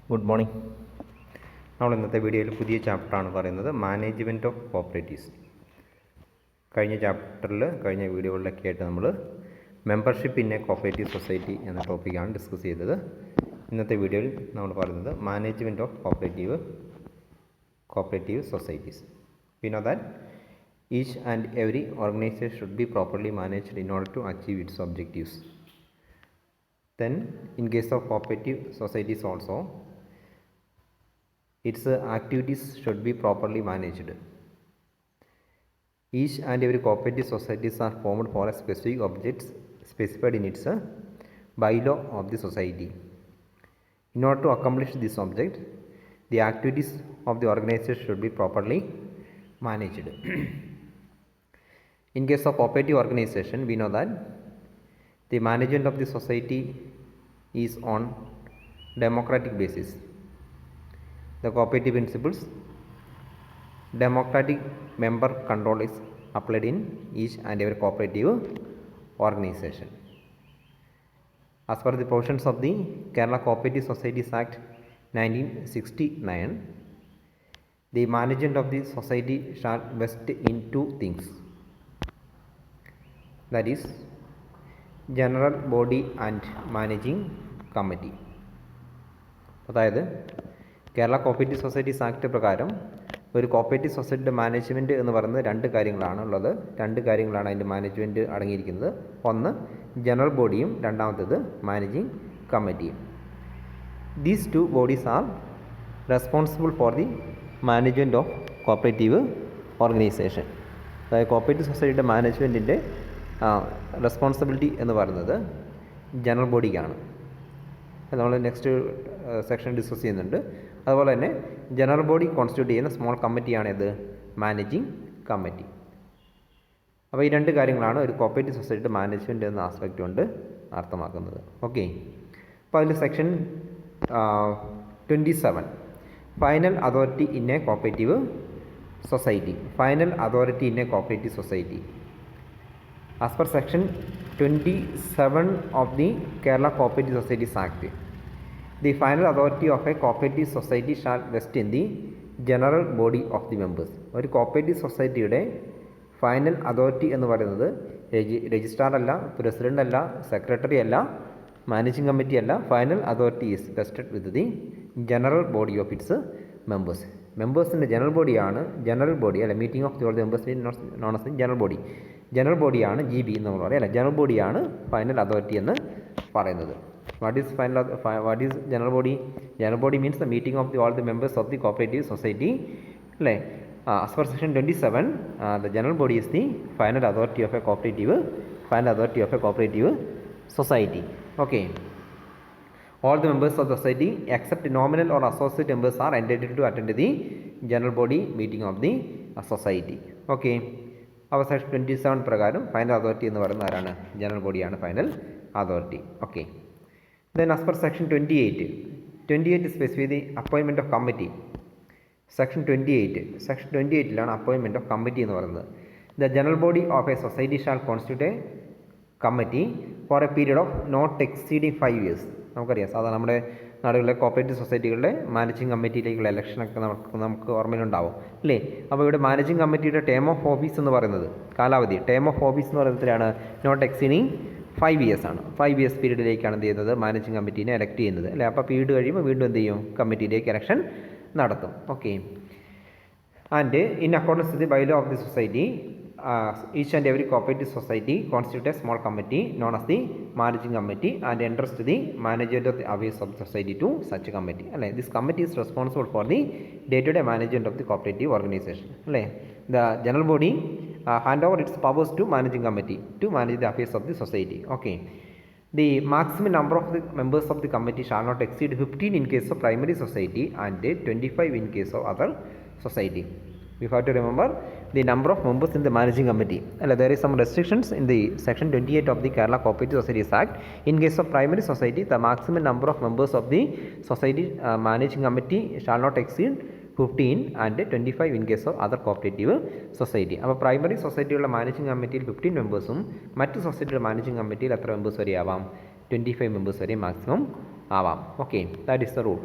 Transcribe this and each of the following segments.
Good morning. നമ്മൾ ഇന്നത്തെ വീഡിയോയിൽ പുതിയ ചാപ്റ്ററാണ് പറയുന്നത് മാനേജ്മെൻറ്റ് ഓഫ് കോപ്പറേറ്റീവ്സ്. കഴിഞ്ഞ വീഡിയോകളിലൊക്കെ ആയിട്ട് നമ്മൾ membership in a cooperative society എന്ന ടോപ്പിക്കാണ് ഡിസ്കസ് ചെയ്തത്. ഇന്നത്തെ വീഡിയോയിൽ നമ്മൾ പറയുന്നത് management of cooperative societies. We know that each and every organization should be properly managed in order to achieve its objectives. Then in case of cooperative societies also, its activities should be properly managed. Each and every cooperative societies are formed for a specific objects specified in its bylaw of the society. In order to accomplish this object, the activities of the organization should be properly managed. In case of cooperative organization, we know that the management of the society is on democratic basis. The cooperative principles, democratic member control is applied in each and every cooperative organization. As per the provisions of the Kerala Cooperative Societies Act 1969, the management of the society shall vest in two things, that is general body and managing committee. അതായത് Kerala cooperative societies act പ്രകാരം ഒരു cooperative സൊസൈറ്റിയുടെ management എന്ന് പറയുന്നത് രണ്ട് കാര്യങ്ങളാണ് ഉള്ളത്. രണ്ട് കാര്യങ്ങളാണ് അതിൻ്റെ മാനേജ്മെൻറ്റ് അടങ്ങിയിരിക്കുന്നത്. ഒന്ന് ജനറൽ ബോഡിയും രണ്ടാമത്തേത് മാനേജിംഗ് കമ്മിറ്റിയും. These two bodies are responsible for the management of cooperative organisation. അതായത് കോപ്പറേറ്റീവ് സൊസൈറ്റിയുടെ മാനേജ്മെൻറ്റിൻ്റെ റെസ്പോൺസിബിലിറ്റി എന്ന് പറയുന്നത് ജനറൽ ബോഡിക്കാണ്. നമ്മൾ നെക്സ്റ്റ് സെക്ഷൻ ഡിസ്കസ് ചെയ്യുന്നുണ്ട്. അതുപോലെ തന്നെ ജനറൽ ബോഡി കോൺസ്റ്റിറ്റ്യൂട്ട് ചെയ്യുന്ന സ്മോൾ കമ്മിറ്റിയാണ് ഇത് മാനേജിംഗ് കമ്മിറ്റി. അപ്പോൾ ഈ രണ്ട് കാര്യങ്ങളാണ് ഒരു കോപ്പറേറ്റീവ് സൊസൈറ്റിയുടെ മാനേജ്മെൻറ്റ് എന്ന ആസ്പെക്റ്റ് കൊണ്ട് അർത്ഥമാക്കുന്നത്. ഓക്കെ, അപ്പോൾ അതിൽ section 27 final authority in a cooperative society. Final authority in a cooperative society. As per section 27 of the Kerala Cooperative Societies Act, the final authority of a cooperative society shall vest in the general body of the members. ഒരു cooperative സൊസൈറ്റിയുടെ final authority എന്ന് പറയുന്നത് registrar അല്ല, president അല്ല, secretary അല്ല, managing committee അല്ല. Final authority is vested with the general body of its members. മെമ്പേഴ്സിൻ്റെ general ബോഡിയാണ് ജനറൽ ബോഡി അല്ല, meeting of the members known as the general body. General ബോഡിയാണ് GB എന്ന് നമ്മൾ പറയും അല്ല, ജനറൽ ബോഡിയാണ് ഫൈനൽ അതോറിറ്റി എന്ന് പറയുന്നത്. What is general body? General body means the meeting of all the members of the cooperative society അല്ലേ. As per section 27 the general body is the final authority of a cooperative society. Okay, all the members of the society except nominal or associate members are entitled to attend the general body meeting of the society. Okay, അപ്പോൾ section 27 പ്രകാരം final authority എന്ന് പറയുന്നത് ആരാണ്? General ബോഡിയാണ് final authority. Okay, then as per section 28 specify the appointment of committee. Section 28 appointment of committee എന്ന് പറയുന്നത്. The general body of a society shall constitute a committee for a period of not exceeding 5 years. നമുക്കറിയാം, സാധാരണ നമ്മുടെ നാടുകളിലെ cooperative സൊസൈറ്റികളുടെ managing കമ്മിറ്റിയിലേക്കുള്ള ഇലക്ഷനൊക്കെ നമുക്ക് ഓർമ്മയിലുണ്ടാവും അല്ലേ. അപ്പോൾ ഇവിടെ managing കമ്മിറ്റിയുടെ ടേം ഓഫ് ഓഫീസ് എന്ന് പറയുന്നത്, കാലാവധി ടേം ഓഫ് ഓഫീസ് എന്ന് പറയുന്നതിലാണ് നോട്ട് എക്സീഡിങ് 5 years ആണ്. 5 years പീരീഡിലേക്കാണ് എന്ത് ചെയ്യുന്നത്? മാനേജിംഗ് കമ്മിറ്റീനെ എലക്ട് ചെയ്യുന്നത് അല്ലേ. അപ്പോൾ പീരീഡ് കഴിയുമ്പോൾ വീണ്ടും എന്ത് ചെയ്യും? കമ്മിറ്റിയിലേക്ക് ഇലക്ഷൻ നടത്തും. Okay, and in accordance with the bylaw of the society, each and every cooperative society constitute a small committee known as the managing committee and entrust the management of the affairs of the society to such a committee. This committee is responsible for the day-to-day management of the cooperative organization. The general body hand over its powers to managing committee to manage the affairs of the society. Okay, the maximum number of the members of the committee shall not exceed 15 in case of primary society and 25 in case of other society. We have to remember the number of members in the managing committee. There is some restrictions in the section 28 of the Kerala Cooperative Societies Act. In case of primary society, the maximum number of members of the society managing committee shall not exceed 15 and 25 in case of other cooperative society. അപ്പോൾ primary സൊസൈറ്റിയുള്ള managing കമ്മിറ്റിയിൽ 15 മെമ്പേഴ്സും മറ്റ് സൊസൈറ്റിയുടെ managing കമ്മിറ്റിയിൽ എത്ര members വരെ ആവാം? 25 members വരെ maximum ആവാം. Okay, that is the rule.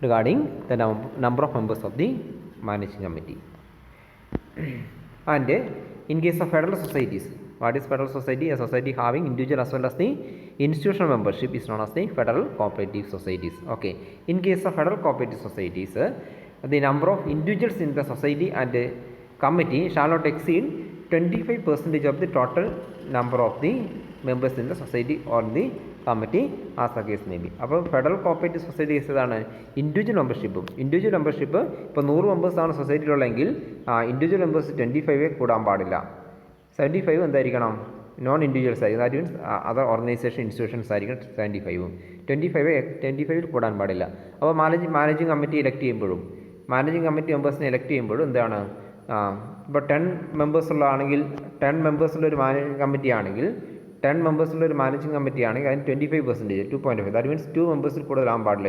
regarding the number of members of the managing committee. And in case of federal societies, what is federal society? A society having individual as well as the institutional membership is known as the federal cooperative societies. Okay. In case of federal cooperative societies, the number of individuals in the society and committee shall not exceed 25% of the total number of the members in the society or the committee as the case may be. അപ്പോൾ federal cooperative society ഏതാണ്? Individual മെമ്പർഷിപ്പും. Individual membership ഇപ്പോൾ 100 മെമ്പേഴ്സാണ് സൊസൈറ്റിയിലുള്ളെങ്കിൽ individual members 25 കൂടാൻ പാടില്ല. 75 എന്തായിരിക്കണം? Non individuals ആയിരിക്കും. That means other organisation institutions ആയിരിക്കും 75. 25 കൂടാൻ പാടില്ല. അപ്പോൾ മാനേജിങ് കമ്മിറ്റി ഇലക്ട് ചെയ്യുമ്പോഴും മാനേജിങ് കമ്മിറ്റി മെമ്പേഴ്സിനെ ഇലക്ട് ചെയ്യുമ്പോഴും എന്താണ്? ഇപ്പോൾ 10 മെമ്പേഴ്സുള്ളതാണെങ്കിൽ 10 മെമ്പേഴ്സുള്ള ഒരു മാനേജിങ് കമ്മിറ്റി ആണെങ്കിൽ 10 മെമ്പേഴ്സുള്ള ഒരു മാനേജിങ് കമ്മിറ്റി ആണെങ്കിൽ അതിന് 25%, 2.5. ദാറ്റ് മീൻസ് 2 മെമ്പേഴ്സിൽ കൂടുതലാകാൻ പാടില്ല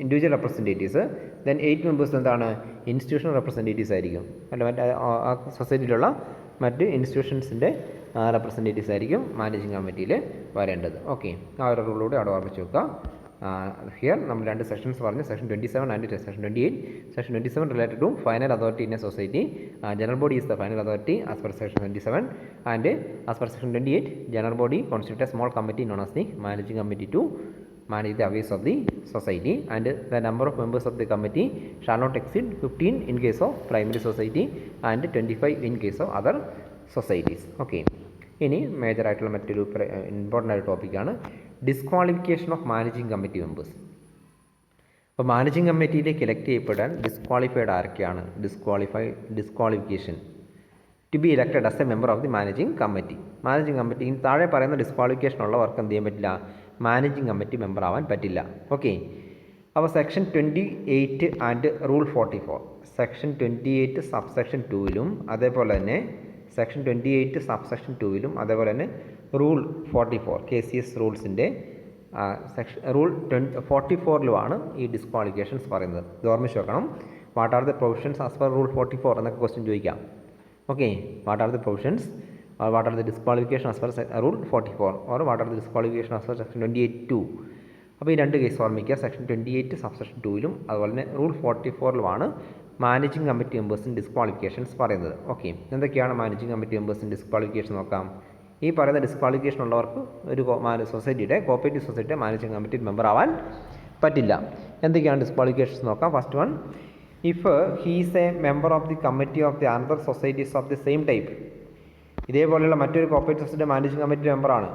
ഇൻഡിവിജ്വൽ റെപ്രസെൻറ്റേറ്റീവ്സ്. ദെൻ 8 മെമ്പേഴ്സ് എന്താണ്? ഇൻസ്റ്റിറ്റ്യൂഷണൽ റെപ്രസെൻറ്റേറ്റീവ്സ് ആയിരിക്കും. അല്ല, മറ്റേ ആ സൊസൈറ്റിയിലുള്ള മറ്റ് ഇൻസ്റ്റിറ്റ്യൂഷൻസിൻ്റെ റെപ്രസെൻറ്റേറ്റീവ്സ് ആയിരിക്കും മാനേജിങ് കമ്മിറ്റിയിൽ വരേണ്ടത്. ഓക്കെ, ആ ഒരു റൂളൂടെ അവിടെ ഓർമ്മിച്ച് വെക്കുക. ഹിയർ നമ്മൾ 2 സെക്ഷൻസ് പറഞ്ഞു, section 27 and section 28. Section 27 related to final authority in a society. General body is the final authority as per section 27, and as per section 28 general body constitute a small committee known as the managing committee to manage the affairs of the society, and the number of members of the committee shall not exceed 15 in case of primary society and 25 in case of other societies. Okay. ഇനി major ആയിട്ടുള്ള മറ്റൊരു important ആയ ടോപ്പിക്കാണ് disqualification of managing committee members. അപ്പോൾ managing കമ്മിറ്റിയിലേക്ക് elect ചെയ്യപ്പെടാൻ disqualified ആരൊക്കെയാണ്? Disqualification to be elected as a member of the managing committee. Managing committee താഴെ പറയുന്ന ഡിസ്ക്വാളിഫിക്കേഷൻ ഉള്ളവർക്ക് എന്ത് ചെയ്യാൻ പറ്റില്ല? മാനേജിങ് കമ്മിറ്റി മെമ്പർ ആവാൻ പറ്റില്ല. ഓക്കെ. അപ്പോൾ section 28 and rule 44, section 28 subsection 2ലും അതേപോലെ തന്നെ സെക്ഷൻ 28 സബ്സെക്ഷൻ 2ലും അതേപോലെ തന്നെ റൂൾ 44 KCS റൂൾസിൻ്റെ റൂൾ 44ലുമാണ് ഈ ഡിസ്ക്വാളിഫിക്കേഷൻസ് പറയുന്നത്. ഇത് ഓർമ്മിച്ച് വെക്കണം. What are the provisions as per rule 44 എന്നൊക്കെ ക്വസ്റ്റ്യൻ ചോദിക്കാം. Okay, what are the provisions or what are the disqualification as per rule 44 or what are the disqualification as per section 28(2). അപ്പോൾ ഈ 2 കേസ് ഓർമ്മിക്കുക. Section 28 subsection 2ലും അതുപോലെ തന്നെ rule 44ലുമാണ് managing committee മെമ്പേഴ്സിൻ്റെ disqualifications പറയുന്നത്. Okay, എന്തൊക്കെയാണ് managing committee മെമ്പേഴ്സിൻ്റെ disqualification നോക്കാം. ഈ പറയുന്ന ഡിസ്ക്വാളിഫിക്കേഷൻ ഉള്ളവർക്ക് ഒരു സൊസൈറ്റിയുടെ കോപ്പറേറ്റീവ് സൊസൈറ്റിയുടെ മാനേജിംഗ് കമ്മിറ്റി മെമ്പർ ആവാൻ പറ്റില്ല. എന്തൊക്കെയാണ് ഡിസ്ക്വാളിഫിക്കേഷൻസ് നോക്കാം. First one, if he is a member of the committee of the another societies of the same type. ഇതേപോലെയുള്ള മറ്റൊരു കോപ്പറേറ്റീവ് സൊസൈറ്റി മാനേജിംഗ് കമ്മിറ്റി മെമ്പറാണ്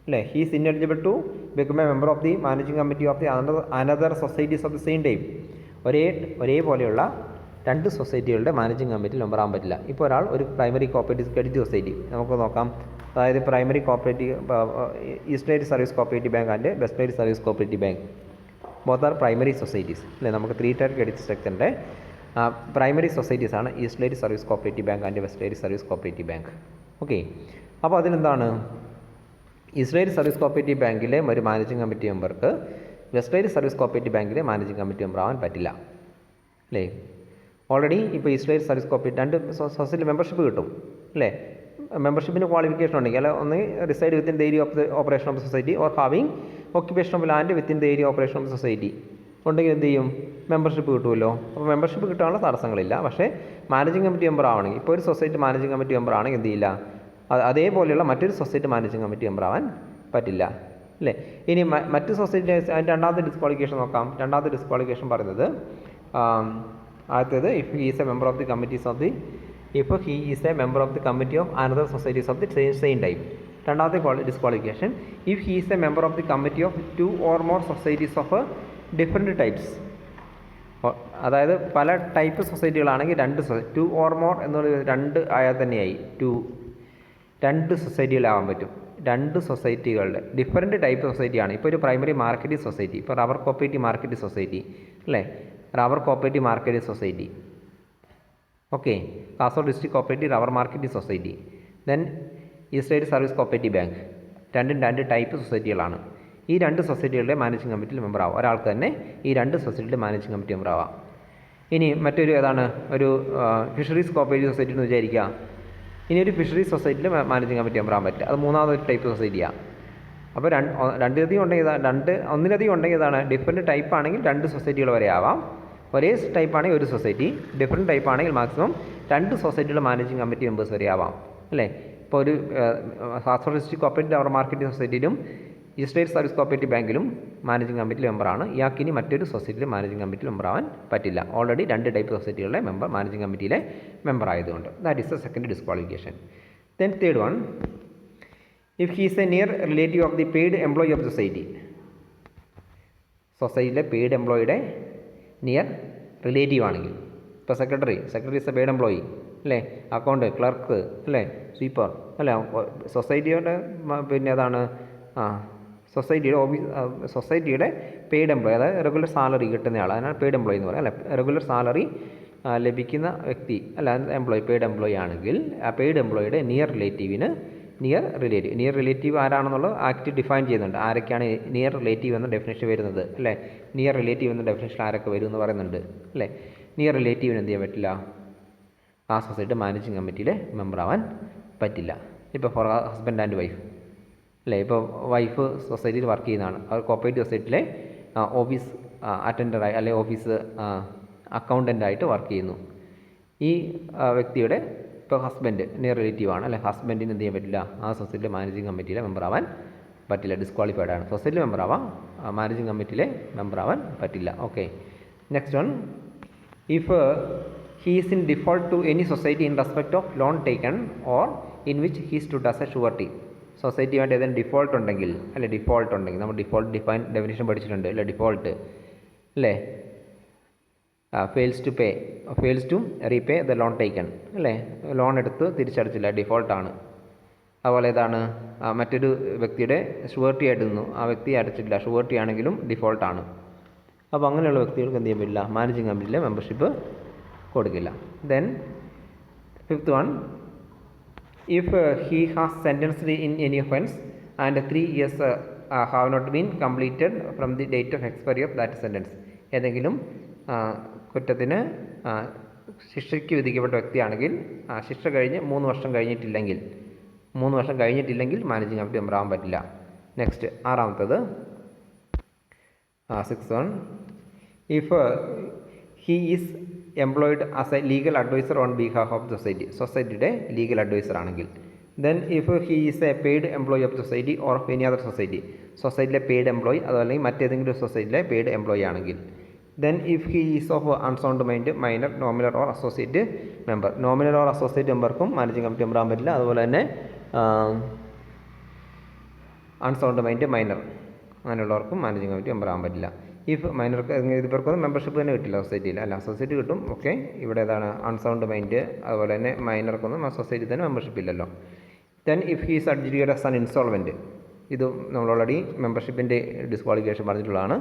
അല്ലേ. He is ineligible to become a member of the managing committee of the another societies of the same type. ഒരേപോലെയുള്ള 2 സൊസൈറ്റികളുടെ managing കമ്മിറ്റിയിൽ member ആകാൻ പറ്റില്ല. ഇപ്പോൾ ഒരാൾ ഒരു പ്രൈമറി കോപ്പറേറ്റീവ് ക്രെഡിറ്റ് സൊസൈറ്റി നമുക്ക് നോക്കാം. അതായത് primary cooperative estate service cooperative bank and വെസ്റ്റേറ്റ് service cooperative bank, both are primary societies അല്ലേ. നമുക്ക് 3 ടയർ ക്രെഡിറ്റ് സ്ട്രക്ചറിൻ്റെ പ്രൈമറി സൊസൈറ്റീസ് ആണ് estate service cooperative bank and വെസ്റ്റേറ്റ് സർവീസ് കോപ്പറേറ്റീവ് ബാങ്ക്. ഓക്കെ, അപ്പോൾ അതിലെന്താണ്? ഈസ്റ്റേറ്റ് സർവീസ് കോപ്പറേറ്റീവ് ബാങ്കിലെ ഒരു മാനേജിംഗ് കമ്മിറ്റി മെമ്പർക്ക് വെസ്റ്റേറ്റ് സർവീസ് കോപ്പറേറ്റീവ് ബാങ്കിലെ മാനേജിംഗ് കമ്മിറ്റി മെമ്പർ ആവാൻ പറ്റില്ല അല്ലേ. ഓൾറെഡി ഇപ്പോൾ estate service cooperative 2 society membership കിട്ടും അല്ലേ. മെമ്പർഷിപ്പിന് ക്വാളിഫിക്കേഷൻ ഉണ്ടെങ്കിൽ അല്ല, ഒന്ന് reside within the area of the operation of society or having occupation of land within the area operation of society ഉണ്ടെങ്കിൽ എന്ത് ചെയ്യും? മെമ്പർഷിപ്പ് കിട്ടുമല്ലോ. അപ്പോൾ മെമ്പർഷിപ്പ് കിട്ടാനുള്ള തടസ്സങ്ങളില്ല. പക്ഷേ മാനേജിംഗ് കമ്മിറ്റി മെമ്പർ ആവണമെങ്കിൽ, ഇപ്പോൾ ഒരു സൊസൈറ്റി മാനേജിംഗ് കമ്മിറ്റി മെമ്പർ ആണെങ്കിൽ എന്ത് ചെയ്യില്ല? അതേപോലെയുള്ള മറ്റൊരു സൊസൈറ്റി മാനേജിംഗ് കമ്മിറ്റി മെമ്പർ ആവാൻ പറ്റില്ല അല്ലേ. ഇനി മറ്റ് സൊസൈറ്റി അതിൻ്റെ രണ്ടാമത്തെ ഡിസ്ക്വാളിഫിക്കേഷൻ നോക്കാം. രണ്ടാമത്തെ ഡിസ്ക്വാളിഫിക്കേഷൻ പറയുന്നത് ആദ്യത്തേത് if he is a member of the committees of the committee of another societies of the same type. രണ്ടാമത്തെ disqualification if he is a member of the committee of 2 or more societies of different types. അതായത് പല type സൊസൈറ്റികളാണെങ്കിൽ 2 or more എന്നുള്ളത് 2 ആയാൽ തന്നെയായി 2 സൊസൈറ്റികളാവാൻ പറ്റും. 2 സൊസൈറ്റികളുടെ different type സൊസൈറ്റിയാണ്. ഇപ്പോൾ ഒരു പ്രൈമറി മാർക്കറ്റിംഗ് സൊസൈറ്റി, ഇപ്പോൾ റബ്ബർ കോപ്പറേറ്റീവ് മാർക്കറ്റിംഗ് സൊസൈറ്റി അല്ലേ, rubber cooperative marketing society. Okay, Kasaragod district cooperative rubber marketing society, then estate service cooperative bank. 2 type സൊസൈറ്റികളാണ്. ഈ 2 സൊസൈറ്റികളുടെ മാനേജിംഗ് കമ്മിറ്റിയിൽ മെമ്പർ ആവാം. ഒരാൾക്ക് തന്നെ ഈ 2 സൊസൈറ്റിയുടെ മാനേജിംഗ് കമ്മിറ്റി മെമ്പർ ആവാം. ഇനി മറ്റൊരു ഏതാണ്? ഒരു ഫിഷറീസ് കോപ്പറേറ്റീവ് സൊസൈറ്റി എന്ന് വിചാരിക്കുക. ഇനി ഒരു ഫിഷറീസ് സൊസൈറ്റിയിൽ മാനേജിംഗ് കമ്മിറ്റി മെമ്പർ ആവാൻ പറ്റില്ല. അത് 3ാമതൊരു ടൈപ്പ് സൊസൈറ്റിയാണ്. അപ്പോൾ രണ്ടിലധികം ഉണ്ടെങ്കിൽ ഒന്നിലധികം ഉണ്ടെങ്കിൽ ഇതാണ് ഡിഫറെൻറ്റ് ടൈപ്പ് ആണെങ്കിൽ 2 സൊസൈറ്റികൾ വരെ ആവാം. ഒരേ ടൈപ്പ് ആണെങ്കിൽ ഒരു സൊസൈറ്റി, ഡിഫറെൻറ്റ് ടൈപ്പ് ആണെങ്കിൽ മാക്സിമം 2 സൊസൈറ്റിയുടെ മാനേജിംഗ് കമ്മിറ്റി മെമ്പേഴ്സ് വരെ ആവാം അല്ലേ. ഇപ്പോൾ ഒരു സാസ്ട്രോളിസ്റ്റിക് കോപ്പറേറ്റീവ് അവർ മാർക്കറ്റിംഗ് സൊസൈറ്റിയിലും സ്റ്റേറ്റ് സർവീസ് കോപ്പറേറ്റീവ് ബാങ്കിലും മാനേജിംഗ് കമ്മിറ്റിയിൽ മെമ്പറാണ്. ഇയാൾക്ക് ഇനി മറ്റൊരു സൊസൈറ്റിയിൽ മാനേജിംഗ് കമ്മിറ്റിയിൽ മെമ്പറാവാൻ പറ്റില്ല. ഓൾറെഡി 2 ടൈപ്പ് സൊസൈറ്റികളുടെ മാനേജിംഗ് കമ്മിറ്റിയിലെ മെമ്പർ ആയതുകൊണ്ട്. That is the second disqualification. Then third one, if he is a near relative of the paid employee of society. സൊസൈറ്റിയിലെ പെയ്ഡ് എംപ്ലോയിയുടെ നിയർ റിലേറ്റീവ് ആണെങ്കിൽ, ഇപ്പോൾ secretary is a paid employee അല്ലേ, account, clerk അല്ലേ, sweeper അല്ലേ, സൊസൈറ്റിയുടെ പിന്നെ അതാണ് സൊസൈറ്റിയുടെ പെയ്ഡ് എംപ്ലോയി, അതായത് റെഗുലർ സാലറി കിട്ടുന്നയാൾ, അതിനാണ് പെയ്ഡ് എംപ്ലോയി എന്ന് പറയുക അല്ലേ. റെഗുലർ സാലറി ലഭിക്കുന്ന വ്യക്തി അല്ല എംപ്ലോയി, പെയ്ഡ് എംപ്ലോയി ആണെങ്കിൽ ആ പെയ്ഡ് എംപ്ലോയിയുടെ നിയർ റിലേറ്റീവ് ആരാണെന്നുള്ളത് ആക്ട് ഡിഫൈൻ ചെയ്യുന്നുണ്ട്. ആരൊക്കെയാണ് നിയർ റിലേറ്റീവ് എന്ന ഡെഫിനേഷൻ വരുന്നത് അല്ലേ. നിയർ റിലേറ്റീവ് എന്ന ഡെഫിനേഷൻ ആരൊക്കെ വരും എന്ന് പറയുന്നുണ്ട് അല്ലേ. നിയർ റിലേറ്റീവിന് എന്ത് ചെയ്യാൻ പറ്റില്ല, ആ സൊസൈറ്റി മാനേജിംഗ് കമ്മിറ്റിയിലെ മെമ്പറാവാൻ പറ്റില്ല. ഇപ്പോൾ ഫോർ ഹസ്ബൻഡ് ആൻഡ് വൈഫ് അല്ലേ, ഇപ്പോൾ വൈഫ് സൊസൈറ്റിയിൽ വർക്ക് ചെയ്യുന്നതാണ്, അവർ കോപ്പറേറ്റീവ് സൊസൈറ്റിയിലെ ഓഫീസ് അറ്റൻഡറായി അല്ലെങ്കിൽ ഓഫീസ് അക്കൗണ്ടൻ്റായിട്ട് വർക്ക് ചെയ്യുന്നു. ഈ വ്യക്തിയുടെ ഇപ്പോൾ ഹസ്ബൻഡ് നിയർ റിലേറ്റീവ് ആണ് അല്ലെ, ഹസ്ബൻഡിന് എന്ത് ചെയ്യാൻ പറ്റില്ല, ആ സൊസൈറ്റിയിലെ മാനേജിംഗ് കമ്മിറ്റിയിലെ മെമ്പറാവാൻ പറ്റില്ല, ഡിസ്ക്വാളിഫൈഡ് ആണ്. സൊസൈറ്റിയിൽ മെമ്പറാവാം, മാനേജിംഗ് കമ്മിറ്റിയിലെ മെമ്പറാവാൻ പറ്റില്ല. Okay, next one, if he is in default to any society in respect of loan taken or in which he stood as a surety. സൊസൈറ്റിയുമായിട്ട് ഏതെങ്കിലും ഡിഫോൾട്ട് ഉണ്ടെങ്കിൽ നമ്മൾ ഡിഫോൾട്ട് ഡെഫിനേഷൻ പഠിച്ചിട്ടുണ്ട് അല്ലേ. ഡിഫോൾട്ട് അല്ലേ, fails to repay the loan taken അല്ലേ, loan എടുത്ത് തിരിച്ചടച്ചില്ല, ഡിഫോൾട്ടാണ്. അതുപോലെ ഏതാണ്, മറ്റൊരു വ്യക്തിയുടെ ഷുവർട്ടി ആയിട്ട് നിന്നു, ആ വ്യക്തി അടച്ചിട്ടില്ല, ഷുവർട്ടി ആണെങ്കിലും ഡിഫോൾട്ടാണ്. അപ്പോൾ അങ്ങനെയുള്ള വ്യക്തികൾക്ക് എന്ത് ചെയ്യാൻ പറ്റില്ല, മാനേജിംഗ് കമ്മിറ്റിയിലെ മെമ്പർഷിപ്പ് കൊടുക്കില്ല. Then fifth one, if he has sentenced in any offence and 3 years have not been completed from the date of expiry of that sentence. ഏതെങ്കിലും കുറ്റത്തിന് ശിക്ഷയ്ക്ക് വിധിക്കപ്പെട്ട വ്യക്തിയാണെങ്കിൽ ശിക്ഷ കഴിഞ്ഞ് 3 വർഷം കഴിഞ്ഞിട്ടില്ലെങ്കിൽ മാനേജിംഗ് കമ്മിറ്റി മെമ്പറാവാൻ പറ്റില്ല. നെക്സ്റ്റ് ആറാമത്തത്, 6th one, if he is employed as a legal adviser on behalf of സൊസൈറ്റിയുടെ ലീഗൽ അഡ്വൈസർ ആണെങ്കിൽ. Then if he is a paid employee of society or of any other സൊസൈറ്റിയിലെ paid employee, അതല്ലെങ്കിൽ മറ്റേതെങ്കിലും സൊസൈറ്റിയിലെ paid employee ആണെങ്കിൽ. Then if he is of unsound mind, minor, nominal or associate member. Nominal or associate മെമ്പർക്കും managing committee മെമ്പറാകാൻ പറ്റില്ല. അതുപോലെ തന്നെ unsound mind, minor അങ്ങനെയുള്ളവർക്കും managing committee മെമ്പറാകാൻ പറ്റില്ല. ഇഫ് മൈനർക്ക് ഇവർക്കൊന്നും മെമ്പർഷിപ്പ് തന്നെ കിട്ടില്ല സൊസൈറ്റിയിൽ, അല്ല സൊസൈറ്റി കിട്ടും, ഓക്കെ. ഇവിടെ ഏതാണ്, അൺസൗണ്ട് മൈൻഡ്, അതുപോലെ തന്നെ മൈനർക്കൊന്നും ആ സൊസൈറ്റി തന്നെ മെമ്പർഷിപ്പ് ഇല്ലല്ലോ. Then if he's adjudicated as an insolvent, ഇത് നമ്മൾ ഓൾറെഡി മെമ്പർഷിപ്പിൻ്റെ ഡിസ്ക്വാളിഫിക്കേഷൻ പറഞ്ഞിട്ടുള്ളതാണ്.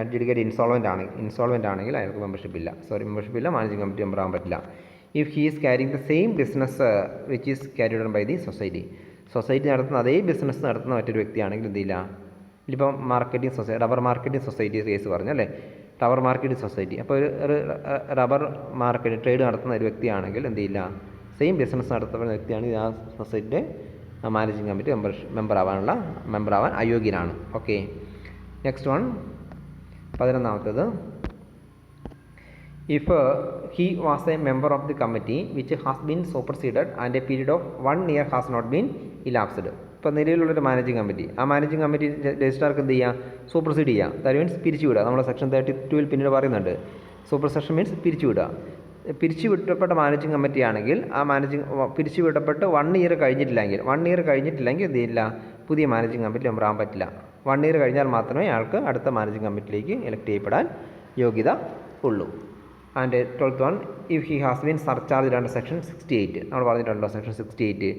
അഡ്ജുഡിക്കേറ്റ് ഇൻസോൾവെൻ്റ് ആണെങ്കിൽ അയാൾക്ക് മെമ്പർഷിപ്പ് ഇല്ല, മാനേജിംഗ് കമ്മിറ്റി മെമ്പറാകാൻ പറ്റില്ല. If he is carrying the same business which is carried on by the society നടത്തുന്ന അതേ ബിസിനസ് നടത്തുന്ന മറ്റൊരു വ്യക്തിയാണെങ്കിൽ എന്തില്ല, ഇതിപ്പോൾ റബ്ബർ മാർക്കറ്റിംഗ് സൊസൈറ്റി കേസ് പറഞ്ഞു അല്ലേ, റബ്ബർ മാർക്കറ്റിംഗ് സൊസൈറ്റി. അപ്പോൾ ഒരു റബ്ബർ മാർക്കറ്റ് ട്രേഡ് നടത്തുന്ന ഒരു വ്യക്തിയാണെങ്കിൽ എന്ത് ചെയ്യില്ല, സെയിം ബിസിനസ് നടത്തുന്ന വ്യക്തിയാണെങ്കിൽ ആ സൊസൈറ്റിയുടെ മാനേജിംഗ് കമ്മിറ്റി മെമ്പറാവാൻ അയോഗ്യനാണ്. ഓക്കെ, നെക്സ്റ്റ് വൺ, 11ാമത്തേത്, if he was a member of the committee which has been superseded and a period of 1 year has not been elapsed. ഇപ്പോൾ നിലവിലുള്ളൊരു മാനേജിംഗ് കമ്മിറ്റി, ആ മാനേജിംഗ് കമ്മിറ്റി രജിസ്ട്രാർക്ക് എന്ത് ചെയ്യുക, സൂപ്പർസീഡ് ചെയ്യുക, ദാറ്റ് മീൻസ് പിരിച്ചുവിടുക. നമ്മൾ section 32 പിന്നീട് പറയുന്നുണ്ട്, സൂപ്പർ സെഷൻ മീൻസ് പിരിച്ചുവിടുക. പിരിച്ചുവിടപ്പെട്ട മാനേജിംഗ് കമ്മിറ്റി ആണെങ്കിൽ ആ പിരിച്ചുവിടപ്പെട്ട് 1 year കഴിഞ്ഞിട്ടില്ലെങ്കിൽ എന്ത് ചെയ്യില്ല, പുതിയ മാനേജിംഗ് കമ്മിറ്റി മെമ്പറാകാൻ പറ്റില്ല. 1 year കഴിഞ്ഞാൽ മാത്രമേ അയാൾക്ക് അടുത്ത മാനേജിംഗ് കമ്മിറ്റിയിലേക്ക് ഇലക്ട് ചെയ്യപ്പെടാൻ യോഗ്യത ഉള്ളൂ. And 12th one, if he has been surcharge under section 68, നമ്മൾ പറഞ്ഞിട്ടുണ്ടല്ലോ സെക്ഷൻ 68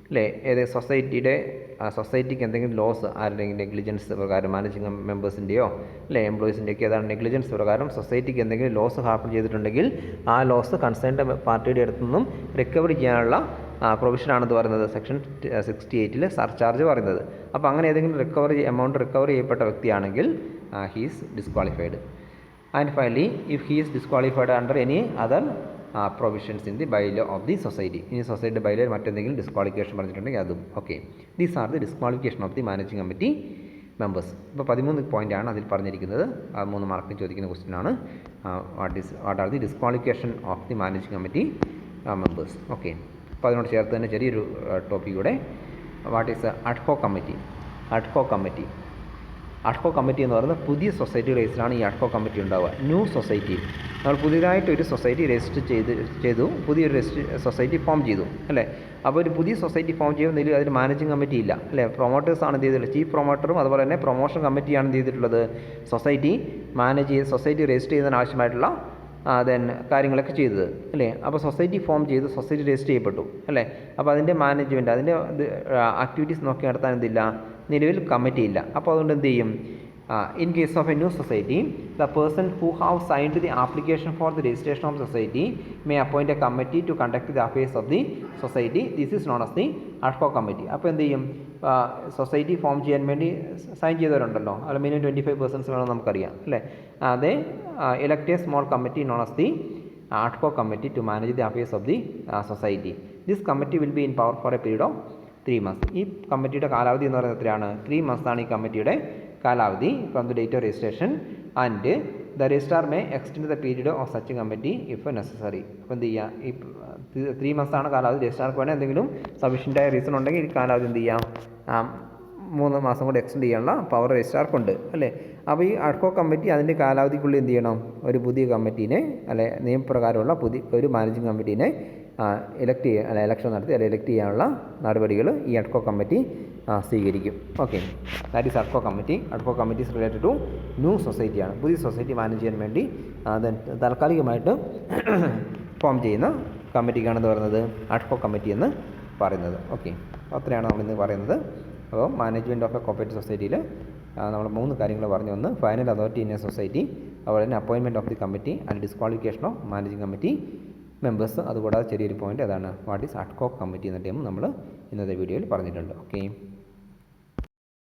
അല്ലേ, ഏത് സൊസൈറ്റിക്ക് എന്തെങ്കിലും ലോസ്, ആരുടെയെങ്കിലും നെഗ്ലിജൻസ് പ്രകാരം മാനേജിംഗ് മെമ്പേഴ്സിൻ്റെയോ അല്ലേ എംപ്ലോയീസിൻ്റെയൊക്കെ ഏതാണ് നെഗ്ലിജൻസ് പ്രകാരം സൊസൈറ്റിക്ക് എന്തെങ്കിലും ലോസ് ഹാപ്പൻ ചെയ്തിട്ടുണ്ടെങ്കിൽ ആ ലോസ് കൺസേൺഡ് പാർട്ടിയുടെ അടുത്തു നിന്നും റിക്കവറി ചെയ്യാനുള്ള പ്രൊവിഷനാണെന്ന് പറയുന്നത് സെക്ഷൻ 68 സർചാർജ് പറയുന്നത്. അപ്പോൾ അങ്ങനെ ഏതെങ്കിലും എമൗണ്ട് റിക്കവർ ചെയ്യപ്പെട്ട വ്യക്തിയാണെങ്കിൽ he is disqualified. And finally, if he is disqualified under any other provisions in the bylaw of the society. ഇനി സൊസൈറ്റിയുടെ ബൈലോ മറ്റെന്തെങ്കിലും ഡിസ്ക്വാളിഫിക്കേഷൻ പറഞ്ഞിട്ടുണ്ടെങ്കിൽ അതും. Okay, these are the disqualification of the managing committee members. ഇപ്പോൾ 13 പോയിൻ്റാണ് അതിൽ പറഞ്ഞിരിക്കുന്നത്. 3 മാർക്കിന് ചോദിക്കുന്ന ക്വസ്റ്റ്യനാണ്. What are the disqualification of the managing committee members. Okay, അപ്പോൾ അതിനോട് ചേർത്ത് തന്നെ ചെറിയൊരു ടോപ്പിക് കൂടെ. What is അഡ്ഹോ committee? അഡ്ഹോ കമ്മിറ്റി എന്ന് പറയുന്നത് പുതിയ സൊസൈറ്റി രജിസ്റ്ററാണ് ഈ അഡ്ഹോ കമ്മിറ്റി ഉണ്ടാവുക. ന്യൂ സൊസൈറ്റി നമ്മൾ പുതിയതായിട്ട് ഒരു സൊസൈറ്റി രജിസ്റ്റർ ചെയ്തു പുതിയൊരു സൊസൈറ്റി ഫോം ചെയ്തു അല്ലേ. അപ്പോൾ ഒരു പുതിയ സൊസൈറ്റി ഫോം ചെയ്യുന്നതിൽ അതിന് മാനേജിംഗ് കമ്മിറ്റി ഇല്ല അല്ലേ. പ്രൊമോട്ടേഴ്സാണ് എന്ത് ചെയ്തിട്ടുള്ളത്, ചീഫ് പ്രൊമോട്ടറും അതുപോലെ തന്നെ പ്രൊമോഷൻ കമ്മിറ്റിയാണ് എന്ത് ചെയ്തിട്ടുള്ളത്, സൊസൈറ്റി മാനേജ് ചെയ്ത് സൊസൈറ്റി രജിസ്റ്റർ ചെയ്യുന്നതിന് ആവശ്യമായിട്ടുള്ള കാര്യങ്ങളൊക്കെ ചെയ്തത് അല്ലേ. അപ്പോൾ സൊസൈറ്റി ഫോം ചെയ്ത് സൊസൈറ്റി രജിസ്റ്റർ ചെയ്യപ്പെട്ടു അല്ലേ. അപ്പോൾ അതിൻ്റെ മാനേജ്മെൻറ്റ് അതിൻ്റെ ആക്ടിവിറ്റീസ് നോക്കി നടത്താൻ എന്തില്ല, നിലവിൽ കമ്മിറ്റി ഇല്ല. അപ്പോൾ അതുകൊണ്ട് എന്ത് ചെയ്യും, in case of a new society, the person who have signed the application for the registration of society may appoint a committee to conduct the affairs of the society. This is known as the ad hoc committee. അപ്പോൾ എന്ത് ചെയ്യും, society form ചെയ്യാൻ വേണ്ടി sign ചെയ്തവരുണ്ടല്ലോ, അത് minimum 25% വേണമെന്ന് നമുക്കറിയാം അല്ലേ. അത് elect a small committee known as the ad hoc committee to manage the affairs of the society. This committee will be in power for a period of 3 months. ഈ കമ്മിറ്റിയുടെ കാലാവധി എന്ന് പറയുന്നത് എത്രയാണ്, 3 months ആണ് ഈ കമ്മിറ്റിയുടെ കാലാവധി from the date of registration. And the registrar may extend the period of such committee if necessary. അപ്പോൾ എന്ത് ചെയ്യുക, ഈ 3 months ആണ് കാലാവധി. രജിസ്ട്രാർക്ക് വേണേൽ എന്തെങ്കിലും സഫീഷ്യൻ്റായ റീസൺ ഉണ്ടെങ്കിൽ ഈ കാലാവധി എന്ത് ചെയ്യാം, 3 മാസം കൂടി എക്സ്റ്റെൻഡ് ചെയ്യാനുള്ള പവർ രജിസ്ട്രാർക്കുണ്ട് അല്ലേ. അപ്പോൾ ഈ അഡ്ഹോക് കമ്മിറ്റി അതിൻ്റെ കാലാവധിക്കുള്ളിൽ എന്ത് ചെയ്യണം, ഒരു പുതിയ കമ്മിറ്റീനെ അല്ലെ നിയമപ്രകാരമുള്ള ഒരു മാനേജിംഗ് കമ്മിറ്റീനെ ഇലക്ഷൻ നടത്തി എലക്ട് ചെയ്യാനുള്ള നടപടികൾ ഈ അഡ്ഹോക് കമ്മിറ്റി സ്വീകരിക്കും. Okay, that is ad hoc committee. Ad hoc committee is related to new സൊസൈറ്റിയാണ്. പുതിയ സൊസൈറ്റി മാനേജ് ചെയ്യാൻ വേണ്ടി താൽക്കാലികമായിട്ട് ഫോം ചെയ്യുന്ന കമ്മിറ്റിക്കാണെന്ന് പറയുന്നത് അഡ്ഹോക് കമ്മിറ്റി എന്ന് പറയുന്നത്. ഓക്കെ, അത്രയാണ് നമ്മളിന്ന് പറയുന്നത്. അപ്പോൾ മാനേജ്മെൻറ്റ് ഓഫ് എ കോപ്പറേറ്റീവ് സൊസൈറ്റിയിൽ നമ്മൾ 3 കാര്യങ്ങൾ പറഞ്ഞു. ഒന്ന്, final authority in a society, അതുപോലെ തന്നെ appointment of the committee and disqualification of managing committee members. അതുകൂടാതെ ചെറിയൊരു പോയിൻ്റ്, അതാണ് വാട്ട് ഈസ് അഡ്ഹോക് കമ്മിറ്റി എന്ന ടൈം നമ്മൾ ഇന്നത്തെ വീഡിയോയിൽ പറഞ്ഞിട്ടുണ്ട്. ഓക്കെ.